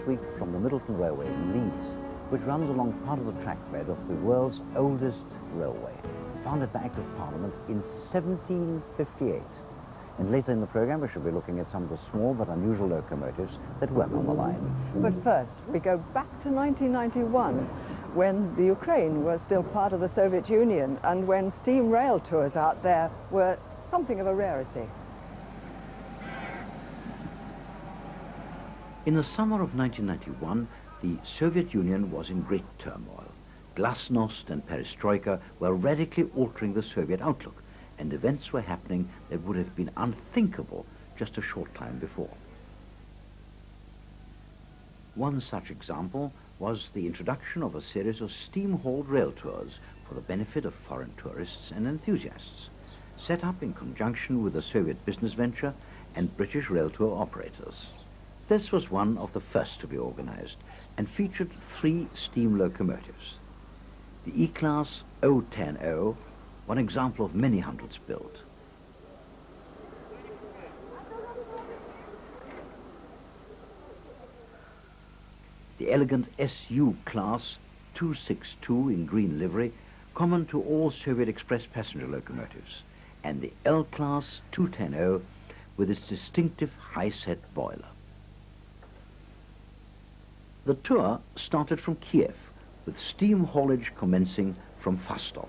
week from the Middleton Railway in Leeds, which runs along part of the trackbed of the world's oldest railway, founded by Act of Parliament in 1758. And later in the programme, we shall be looking at some of the small but unusual locomotives that went on the line. But first, we go back to 1991, when the Ukraine was still part of the Soviet Union and when steam rail tours out there were something of a rarity. In the summer of 1991, the Soviet Union was in great turmoil. Glasnost and perestroika were radically altering the Soviet outlook, and events were happening that would have been unthinkable just a short time before. One such example was the introduction of a series of steam-hauled rail tours for the benefit of foreign tourists and enthusiasts, set up in conjunction with the Soviet business venture and British rail tour operators. This was one of the first to be organized and featured 3 steam locomotives. The E-Class 010, one example of many hundreds built. The elegant SU Class 262 in green livery, common to all Soviet Express passenger locomotives, and the L Class 210 with its distinctive high-set boiler. The tour started from Kiev, with steam haulage commencing from Fastov.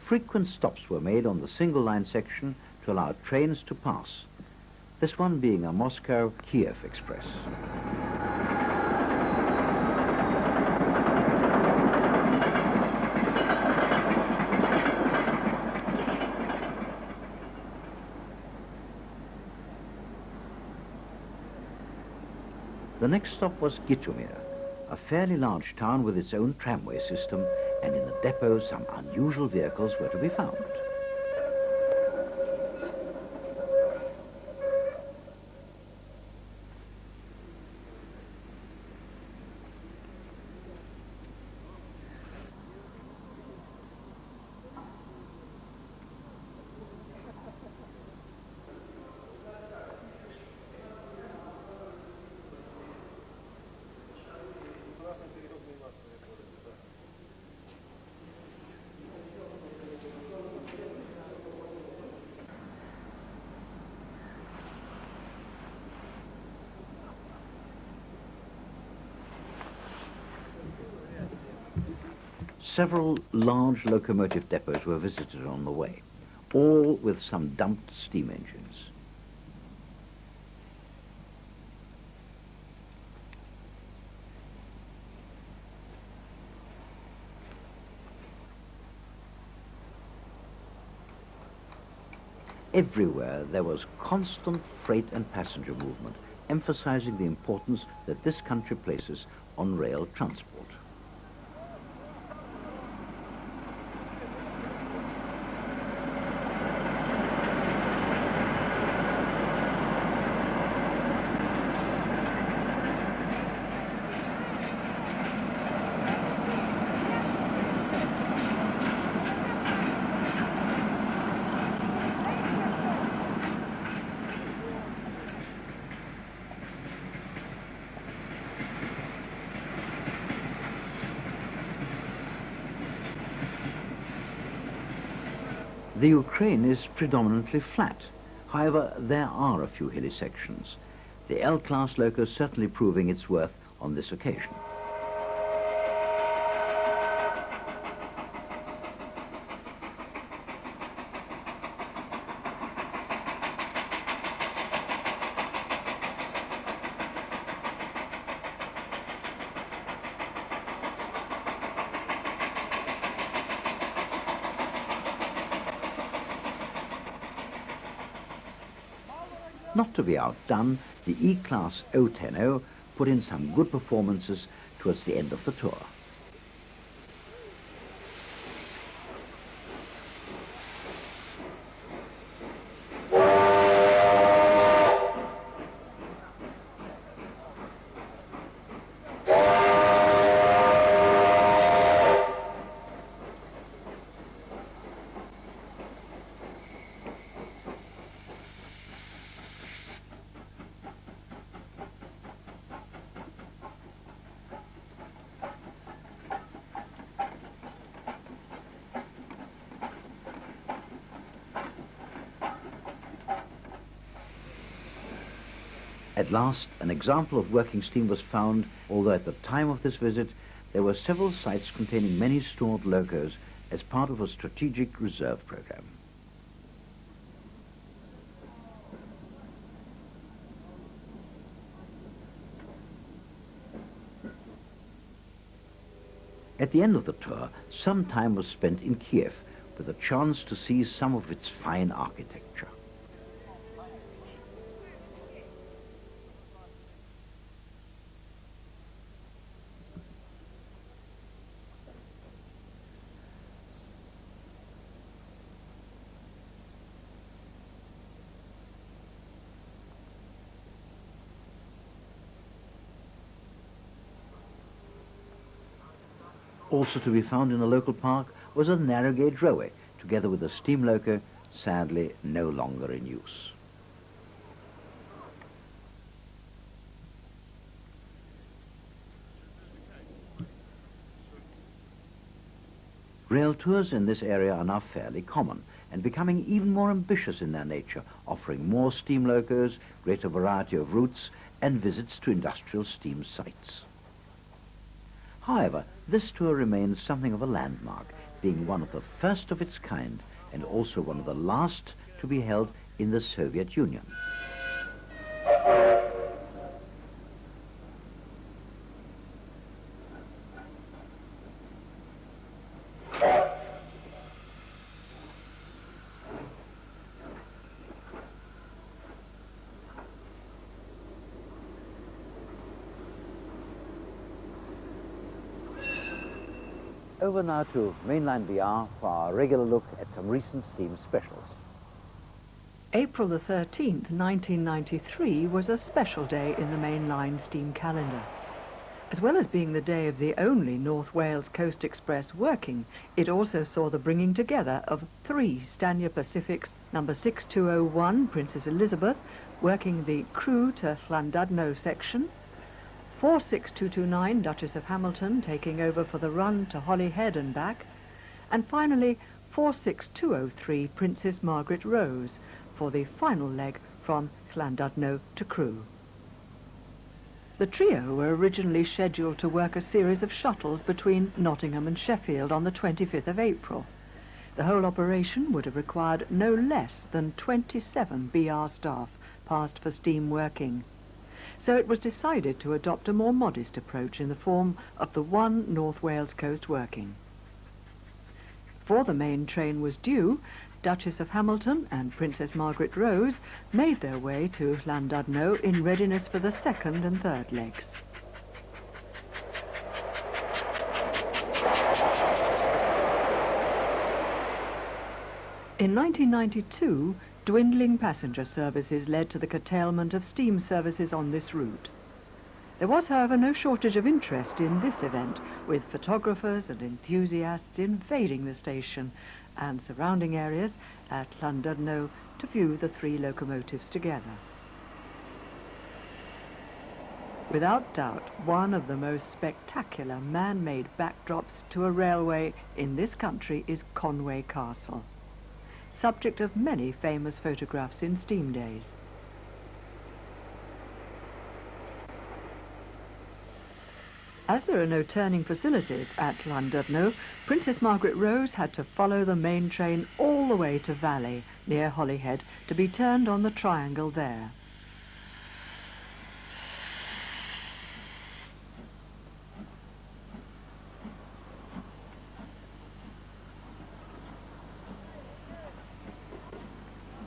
Frequent stops were made on the single-line section to allow trains to pass, this one being a Moscow-Kiev express. The next stop was Gytomir, a fairly large town with its own tramway system, and in the depot some unusual vehicles were to be found. Several large locomotive depots were visited on the way, all with some dumped steam engines. Everywhere there was constant freight and passenger movement, emphasizing the importance that this country places on rail transport. The Ukraine is predominantly flat. However, there are a few hilly sections. The L-class loco certainly proving its worth on this occasion. Not to be outdone, the E-Class 010 put in some good performances towards the end of the tour. At last, an example of working steam was found, although at the time of this visit there were several sites containing many stored locos as part of a strategic reserve program. At the end of the tour, some time was spent in Kiev with a chance to see some of its fine architecture. Also to be found in a local park was a narrow gauge railway, together with a steam loco, sadly no longer in use. Rail tours in this area are now fairly common and becoming even more ambitious in their nature, offering more steam locos, greater variety of routes, and visits to industrial steam sites. However, this tour remains something of a landmark, being one of the first of its kind and also one of the last to be held in the Soviet Union. Over now to mainline VR for our regular look at some recent steam specials. April the 13th, 1993 was a special day in the mainline steam calendar. As well as being the day of the only North Wales Coast Express working, it also saw the bringing together of 3 Stania Pacifics number 6201 Princess Elizabeth working the Crewe to Llandudno section, 46229 Duchess of Hamilton taking over for the run to Holyhead and back, and finally 46203 Princess Margaret Rose for the final leg from Llandudno to Crewe. The trio were originally scheduled to work a series of shuttles between Nottingham and Sheffield on the 25th of April. The whole operation would have required no less than 27 BR staff passed for steam working. So it was decided to adopt a more modest approach in the form of the one North Wales coast working. Before the main train was due, Duchess of Hamilton and Princess Margaret Rose made their way to Llandudno in readiness for the second and third legs. In 1992, dwindling passenger services led to the curtailment of steam services on this route. There was, however, no shortage of interest in this event, with photographers and enthusiasts invading the station and surrounding areas at Llandudno to view the 3 locomotives together. Without doubt, one of the most spectacular man-made backdrops to a railway in this country is Conway Castle, subject of many famous photographs in steam days. As there are no turning facilities at Llandudno, Princess Margaret Rose had to follow the main train all the way to Valley, near Holyhead, to be turned on the triangle there.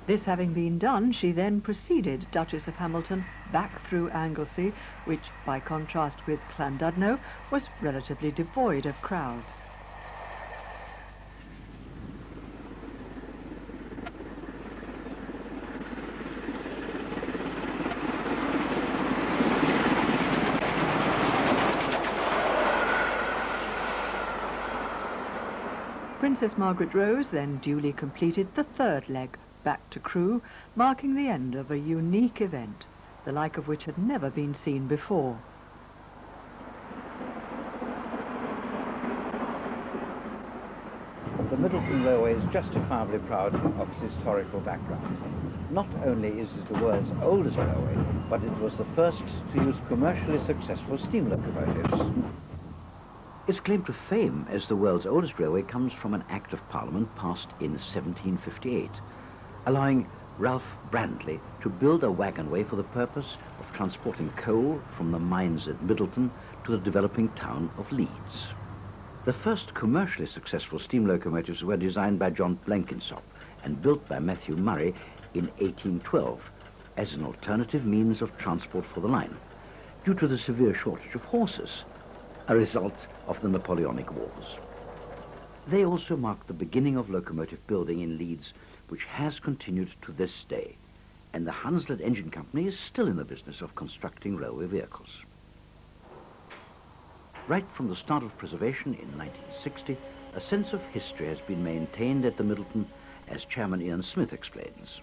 This having been done, she then proceeded Duchess of Hamilton back through Anglesey, which, by contrast with Llandudno, was relatively devoid of crowds. Princess Margaret Rose then duly completed the third leg, back to Crewe, marking the end of a unique event, the like of which had never been seen before. The Middleton Railway is justifiably proud of its historical background. Not only is it the world's oldest railway, but it was the first to use commercially successful steam locomotives. Its claim to fame as the world's oldest railway comes from an Act of Parliament passed in 1758, allowing Ralph Brandley to build a wagonway for the purpose of transporting coal from the mines at Middleton to the developing town of Leeds. The first commercially successful steam locomotives were designed by John Blenkinsop and built by Matthew Murray in 1812 as an alternative means of transport for the line, due to the severe shortage of horses, a result of the Napoleonic Wars. They also marked the beginning of locomotive building in Leeds, which has continued to this day, and the Hunslet Engine Company is still in the business of constructing railway vehicles. Right from the start of preservation in 1960, a sense of history has been maintained at the Middleton, as Chairman Ian Smith explains.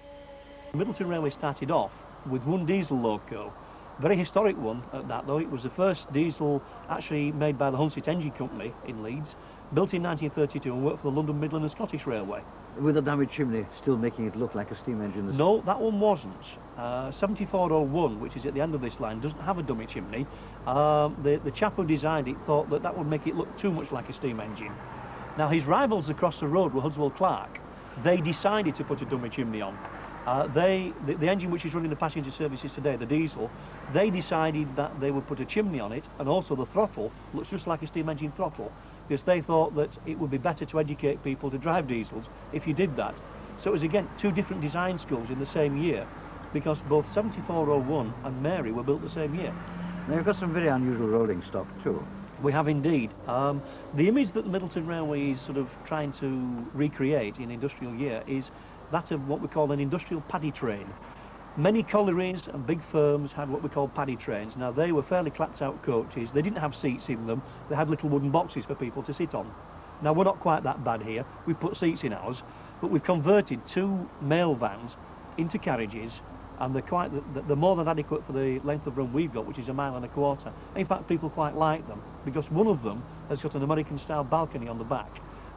The Middleton Railway started off with one diesel loco, a very historic one at that though. It was the first diesel actually made by the Hunslet Engine Company in Leeds, built in 1932 and worked for the London, Midland and Scottish Railway. With a dummy chimney still making it look like a steam engine? No, that one wasn't. 7401, which is at the end of this line, doesn't have a dummy chimney. The chap who designed it thought that that would make it look too much like a steam engine. Now his rivals across the road were Hudswell Clark. They decided to put a dummy chimney on. The engine which is running the passenger services today, the diesel, they decided that they would put a chimney on it, and also the throttle looks just like a steam engine throttle, because they thought that it would be better to educate people to drive diesels if you did that. So it was again two different design schools in the same year, because both 7401 and Mary were built the same year. Now you've got some very unusual rolling stock too. We have indeed. The image that the Middleton Railway is sort of trying to recreate in industrial year is that of what we call an industrial paddy train. Many collieries and big firms had what we call paddy trains. Now they were fairly clapped out coaches. They didn't have seats in them. They had little wooden boxes for people to sit on. Now we're not quite that bad here. We've put seats in ours, but we've converted two mail vans into carriages, and they're more than adequate for the length of run we've got, which is 1.25 miles. In fact, people quite like them because one of them has got an American-style balcony on the back,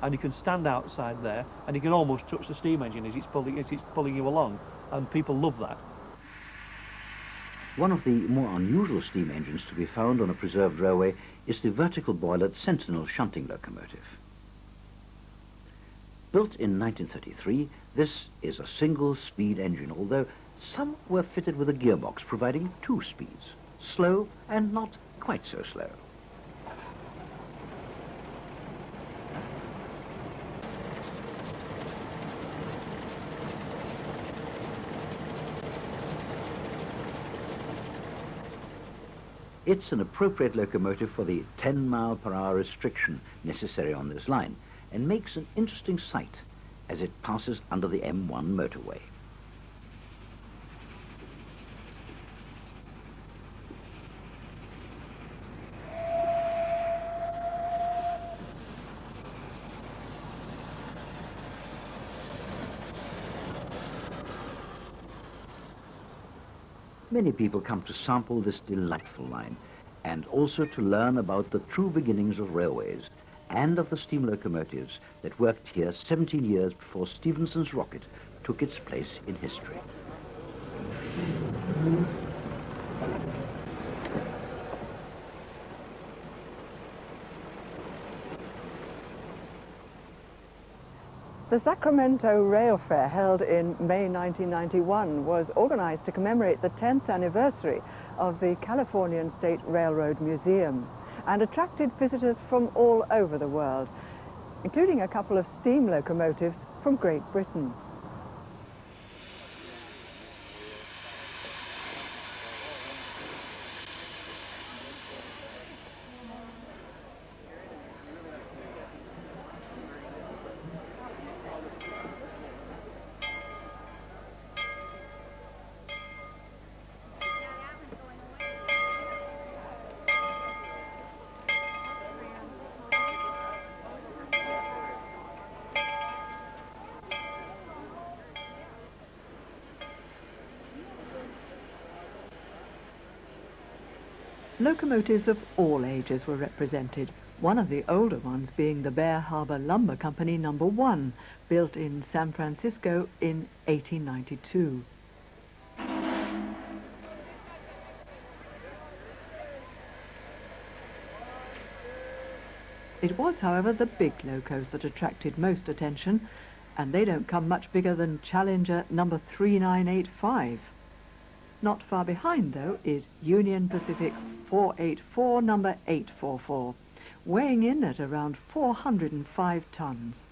and you can stand outside there and you can almost touch the steam engine as it's pulling you along, and people love that. One of the more unusual steam engines to be found on a preserved railway is the vertical boilered Sentinel shunting locomotive. Built in 1933, this is a single-speed engine, although some were fitted with a gearbox providing 2 speeds, slow and not quite so slow. It's an appropriate locomotive for the 10-mile-per-hour restriction necessary on this line, and makes an interesting sight as it passes under the M1 motorway. Many people come to sample this delightful line, and also to learn about the true beginnings of railways and of the steam locomotives that worked here 17 years before Stephenson's rocket took its place in history. The Sacramento Rail Fair, held in May 1991, was organized to commemorate the 10th anniversary of the Californian State Railroad Museum and attracted visitors from all over the world, including a couple of steam locomotives from Great Britain. Locomotives of all ages were represented, one of the older ones being the Bear Harbor Lumber Company No. 1, built in San Francisco in 1892. It was, however, the big locos that attracted most attention, and they don't come much bigger than Challenger number 3985. Not far behind, though, is Union Pacific 484 number 844, weighing in at around 405 tons.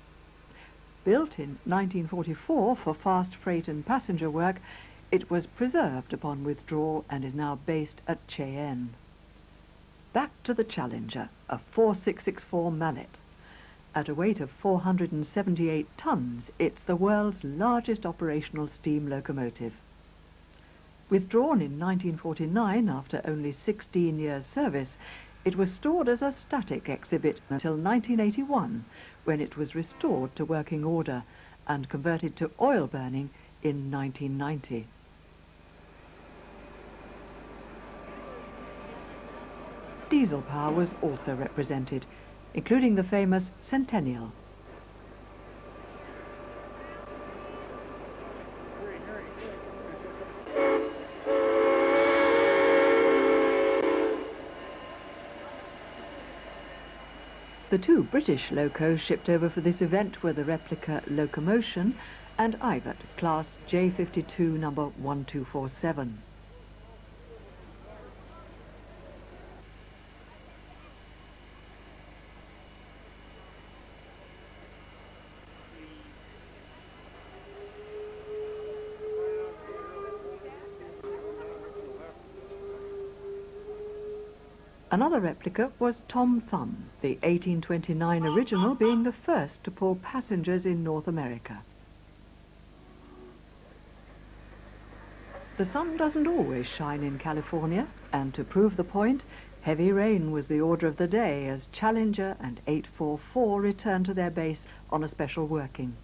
Built in 1944 for fast freight and passenger work, it was preserved upon withdrawal and is now based at Cheyenne. Back to the Challenger, a 4664 Mallet. At a weight of 478 tons, it's the world's largest operational steam locomotive. Withdrawn in 1949 after only 16 years' service, it was stored as a static exhibit until 1981, when it was restored to working order and converted to oil burning in 1990. Diesel power was also represented, including the famous Centennial. The two British locos shipped over for this event were the replica Locomotion and Ivat, class J52 number 1247. Another replica was Tom Thumb, the 1829 original being the first to pull passengers in North America. The sun doesn't always shine in California, and to prove the point, heavy rain was the order of the day as Challenger and 844 returned to their base on a special working.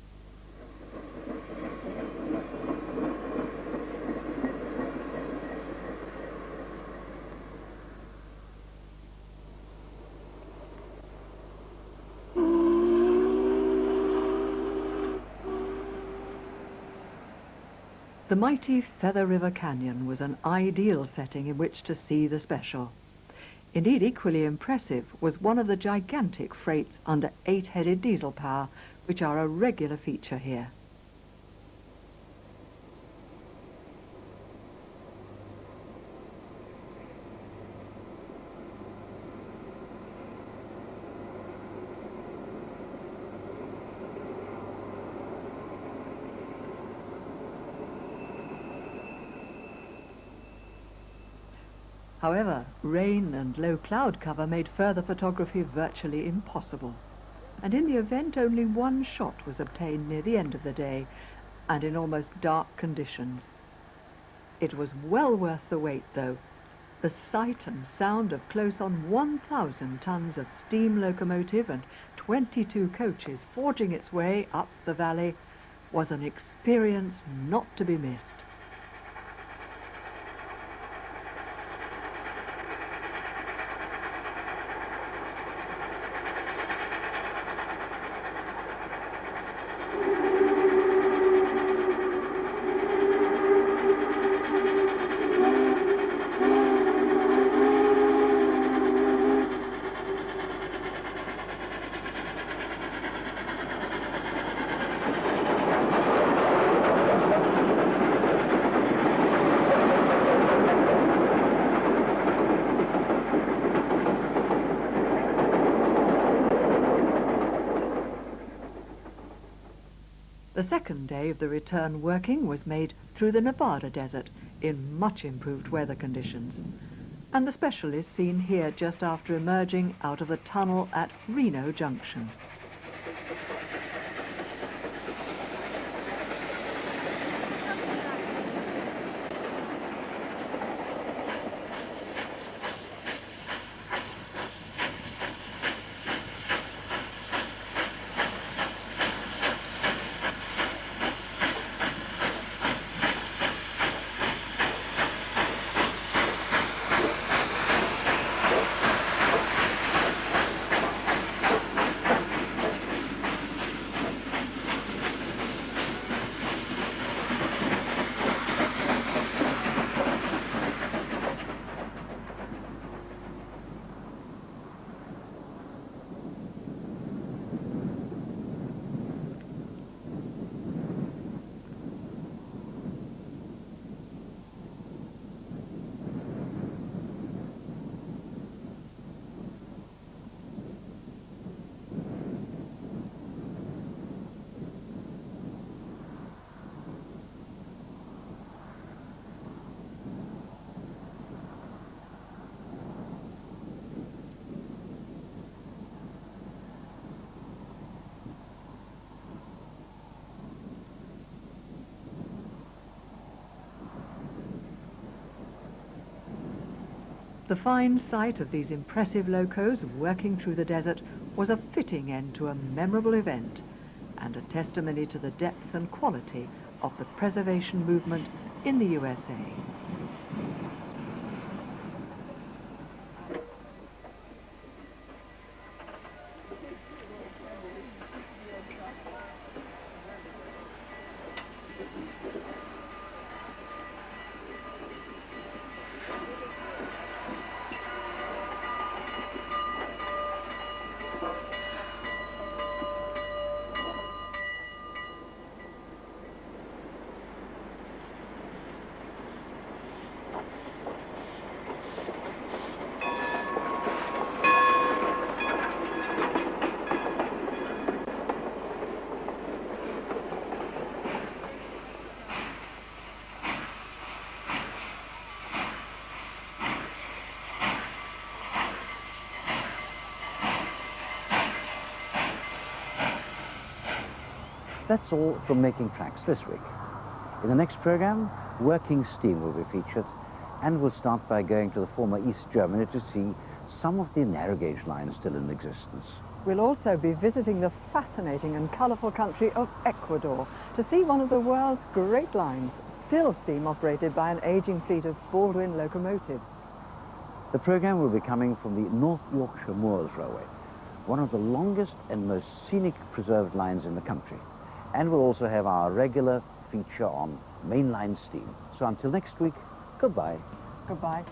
The mighty Feather River Canyon was an ideal setting in which to see the special. Indeed, equally impressive was one of the gigantic freights under 8-headed diesel power, which are a regular feature here. However, rain and low cloud cover made further photography virtually impossible, and in the event only one shot was obtained near the end of the day, and in almost dark conditions. It was well worth the wait, though. The sight and sound of close on 1,000 tons of steam locomotive and 22 coaches forging its way up the valley was an experience not to be missed. The second day of the return working was made through the Nevada desert in much improved weather conditions, and the special is seen here just after emerging out of the tunnel at Reno Junction. The fine sight of these impressive locos working through the desert was a fitting end to a memorable event and a testimony to the depth and quality of the preservation movement in the USA. That's all from Making Tracks this week. In the next program, working steam will be featured, and we'll start by going to the former East Germany to see some of the narrow gauge lines still in existence. We'll also be visiting the fascinating and colourful country of Ecuador to see one of the world's great lines, still steam operated by an ageing fleet of Baldwin locomotives. The program will be coming from the North Yorkshire Moors Railway, one of the longest and most scenic preserved lines in the country. And we'll also have our regular feature on mainline steam. So until next week, goodbye. Goodbye.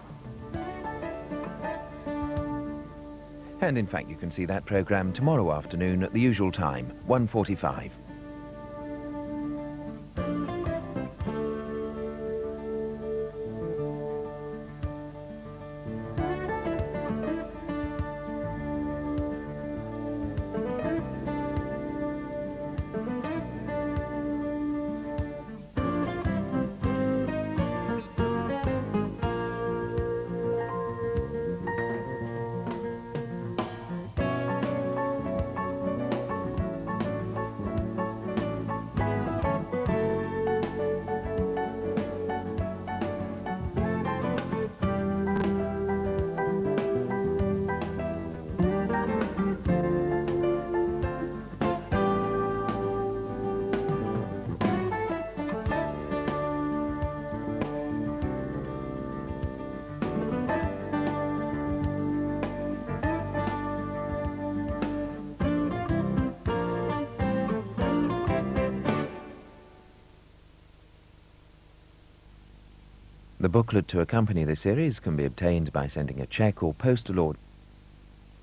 And in fact, you can see that programme tomorrow afternoon at the usual time, 1:45. The booklet to accompany the series can be obtained by sending a cheque or postal order